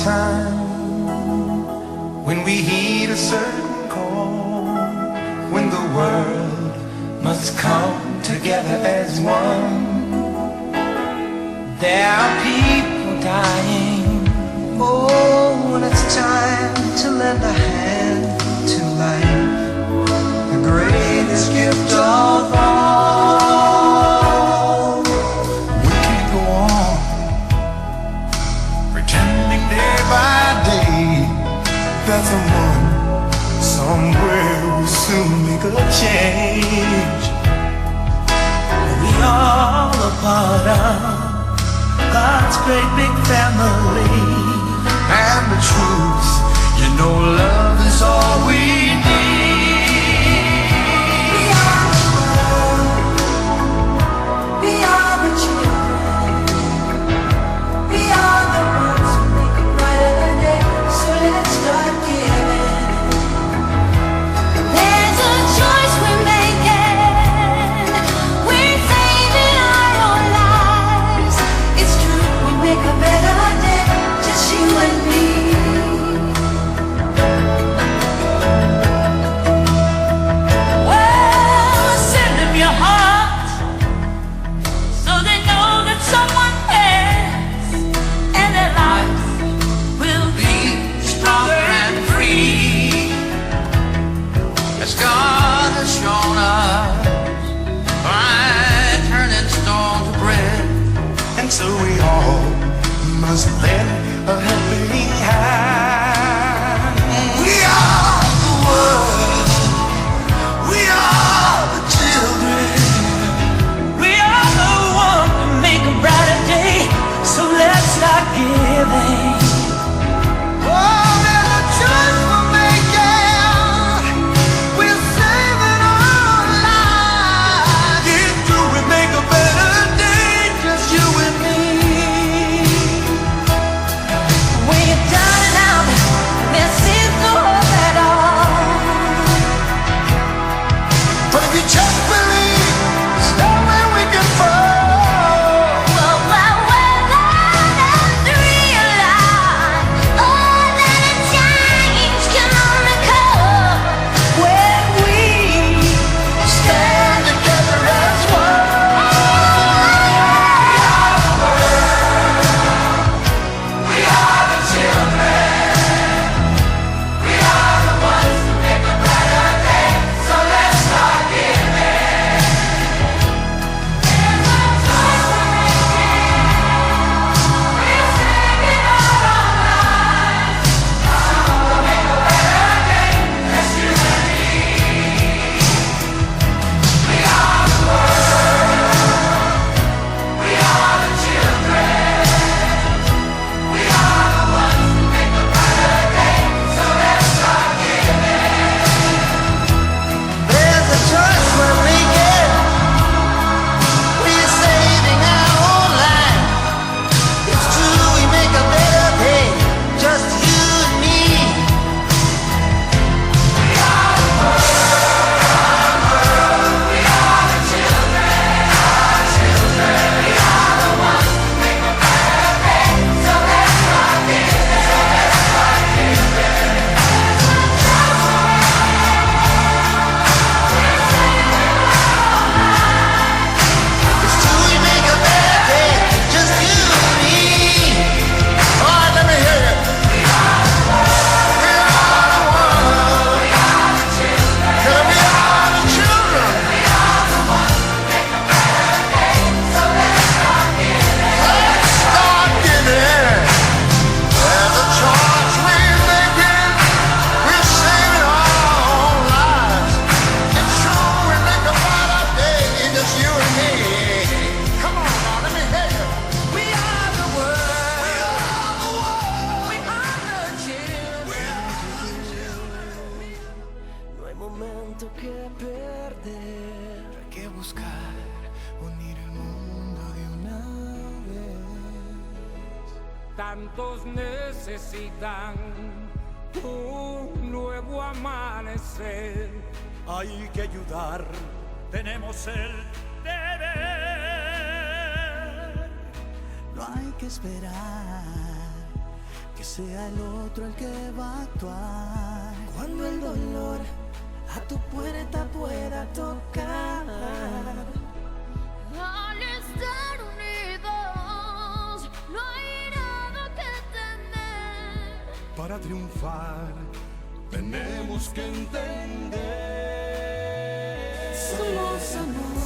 time when we heed a certain call, when the world must come together as one. There are people dying. Oh, when it's time to lend a hand to life, the greatest gift of all. We can't go on pretending day by day that someone somewhere will soon make a change. We all a part of God's great big family, and the truth, you know, love is all we need. We are the world, we are the children, we are the ones who make a brighter day, so let's start giving. There's a choice we're making, we're saving our own lives. It's true, we make a better day, just you and me. Well, send them your heart, so they know that someone cares, and their lives will be Stronger and free, as God has shown us, by turning stone to bread. And so we all must lend a helping hand. We are the world, we are the children, We are the one to make a brighter day, so let's start giving. oh, there's a choice we're making, we're saving our lives. It's true, we make a better day, just you and me. When you're down and out, there seems no hope at all. But if you just believe, there's no way we can fall. Well, and realize, oh, that a change can only come when we Stand together as one. We are the children. We are the ones who make a better day. So let's start giving. There's a choice we're making. We're saving our own lives. To make a better day, just you and me. We are the world. We are the children. We are the ones who make a better day. So let's start giving. There's a choice we're making. We're saving our own life. It's true, we make a better day. Just you and me. We are the world. We are the children. Our children. We are the ones who make a better day. So let's start giving. So let's start giving. It's true, we make a better day. Just you and me. All right, let me hear you. We are the world. We are the world. We are the children. We are the children. We are the ones who make a better day. So let's start giving. Let's start giving. There's a choice we're making. We're saving our own lives. It's true, we make a brighter day. Just you and me. Come on now, let me hear you. We are the world. We are the world. we are the children. No hay momento que perder, que buscar unir el mundo de una vez. Tantos necesitan un nuevo amanecer. Hay que ayudar, tenemos el deber. No hay que esperar que sea el otro el que va a actuar. Cuando el dolor a tu puerta pueda tocar. Al estar unidos, no hay nada que temer. Para triunfar tenemos que entender. Somos amor,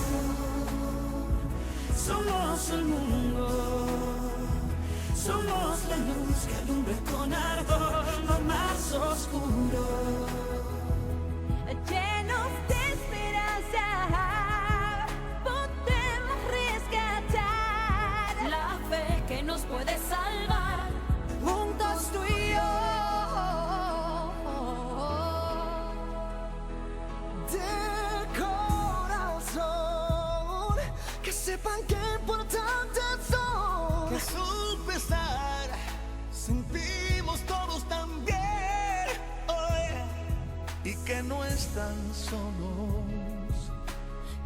somos el mundo, somos la luz que alumbra con ardor lo más oscuro. Llenos de esperanza, podemos rescatar la fe que nos puede salvar, juntos tú y yo. De corazón, que sepan qué importantes son. Que a su pesar sentimos todos tan bien. Y que no están solos.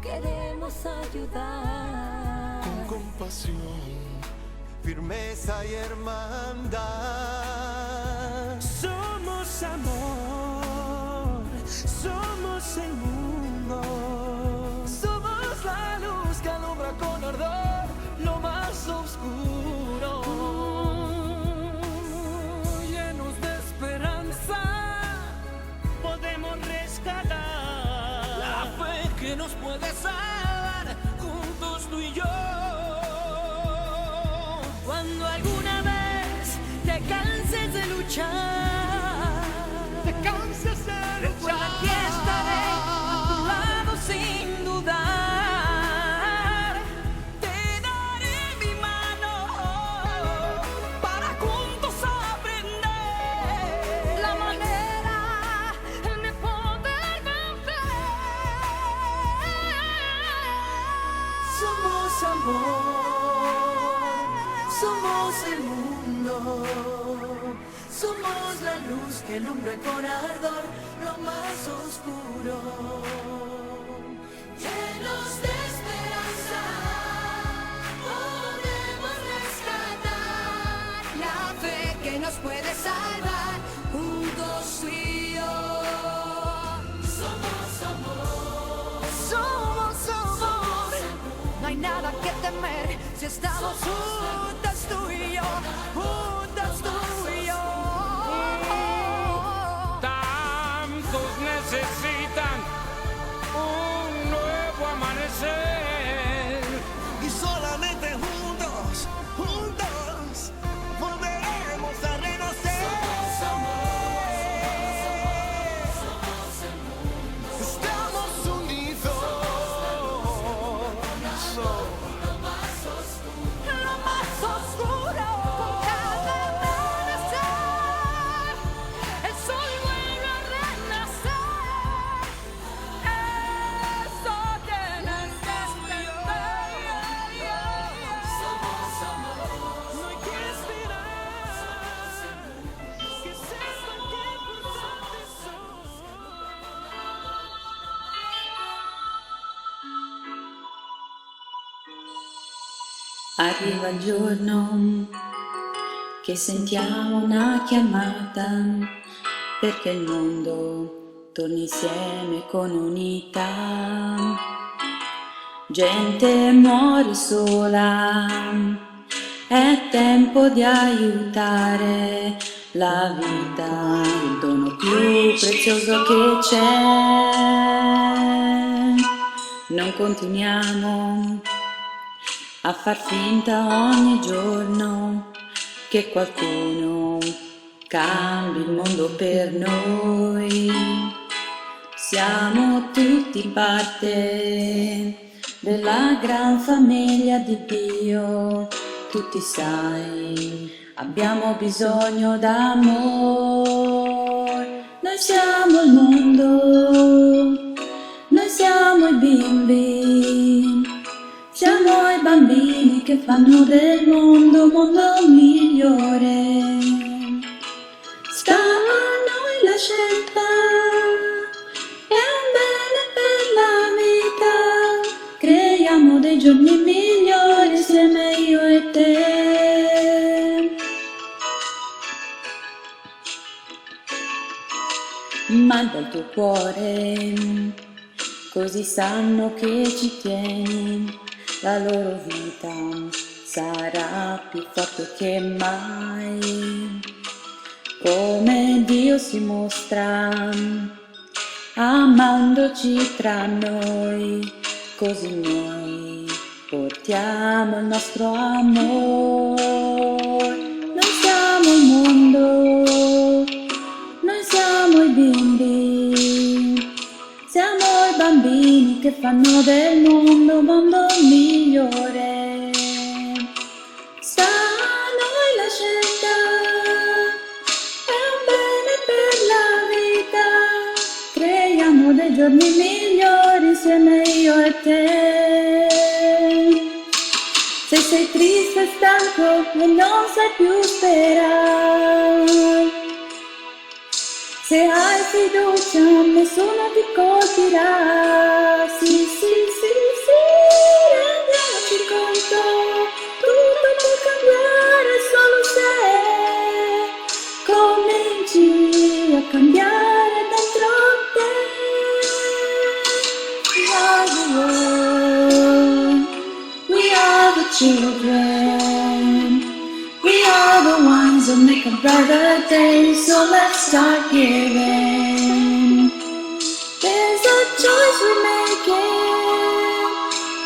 Queremos ayudar Con compasión, firmeza y hermandad. Somos amor, somos el mundo, somos la luz que alumbra con ardor lo más oscuro. Llenos de esperanza, podemos rescatar La fe que nos puede salvar, juntos tú y yo. cuando alguna vez te canses de luchar. Te cansas de Recuerda que estaré a tu lado sin dudar. Te daré mi mano para juntos aprender la manera de poder vencer. Somos amor, somos el mundo, somos la luz que alumbra con ardor lo más oscuro. Llenos de esperanza, podemos rescatar La fe que nos puede salvar, juntos tú y yo. Somos amor, Somos amor, no hay nada que temer si estamos juntas tú y yo, juntas tú y yo. Tantos necesitan un nuevo amanecer. y solamente juntos, juntos volveremos a renacer. Estamos unidos. Lo más oscuro, con cada amanecer, el sol vuelve a renacer. Eso tienes que entender. Somos amor. No hay que esperar que sepan qué importantes son. Arriva il giorno che sentiamo una chiamata perché il mondo torni insieme con unità. Gente muore sola, è tempo di aiutare la vita, il dono più prezioso che c'è. Non continuiamo a far finta ogni giorno che qualcuno cambi il mondo per noi. Siamo tutti parte della gran famiglia di Dio. Tutti sai, abbiamo bisogno d'amore. Noi siamo il mondo, noi siamo i bimbi. Siamo i bambini che fanno del mondo un mondo migliore. Sta a noi la scelta, è un bene per la vita. Creiamo dei giorni migliori insieme io e te. del tuo cuore, così sanno che ci tieni, la loro vita sarà più forte che mai. Come Dio si mostra, amandoci tra noi, così noi portiamo il nostro amore. Noi siamo il mondo, noi siamo i bimbi, siamo i bambini che fanno del mondo un mondo migliore. Sta a noi la scelta, è un bene per la vita, creiamo dei giorni migliori insieme io e te. Se sei triste e stanco e non sai più sperare, se hai fiducia nessuno ti colpirà. Sì, sì, sì, sì, rendiamoci conto, tutto può cambiare solo se cominci a cambiare dentro te. We are the world, we are the children, we are the ones who make a brighter day, so let's start giving. There's a choice we're making,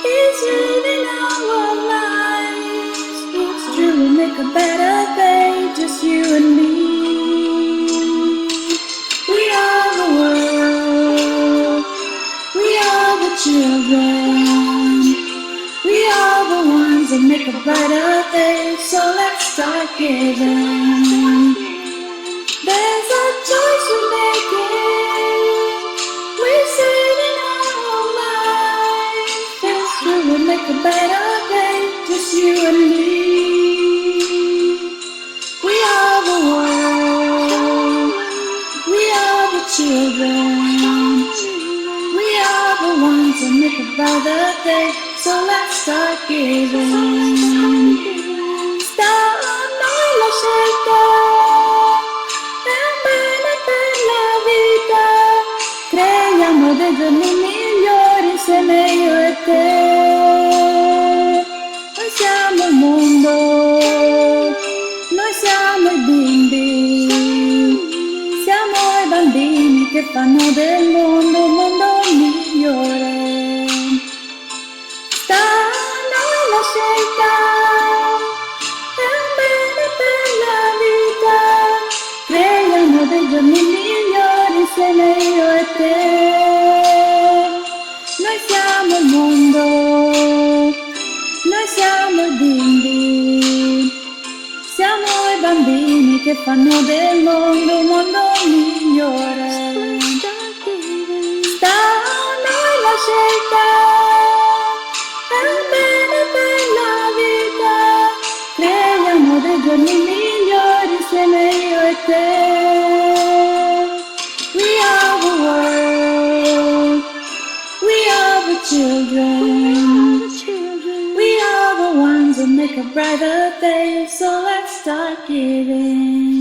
it's living our lives. It's true, we make a better day, just you and me. We are the world, we are the children, we are the ones that make a brighter day, so let's start giving. There's a choice we're making, we're saving our life. It's true, we'll make a better day, just you and me. We are the world, we are the children, we are the ones that make a brighter day, so let's start giving. Sta a noi la scelta, è un bene per la vita, creiamo dei giorni migliori insieme io e te. Noi siamo il mondo, noi siamo i bimbi, siamo i bambini che fanno del mondo un mondo migliore. Sta a noi la scelta, è un bene per la vita, creiamo dei giorni migliori insieme io e te. Noi siamo il mondo, noi siamo i bimbi, siamo i bambini che fanno del mondo un mondo migliore. Sta a noi la scelta, è un bene per la vita, creiamo dei giorni migliori insieme io e te. We are the world, we are the children, we are the ones that make a brighter day, so let's start giving.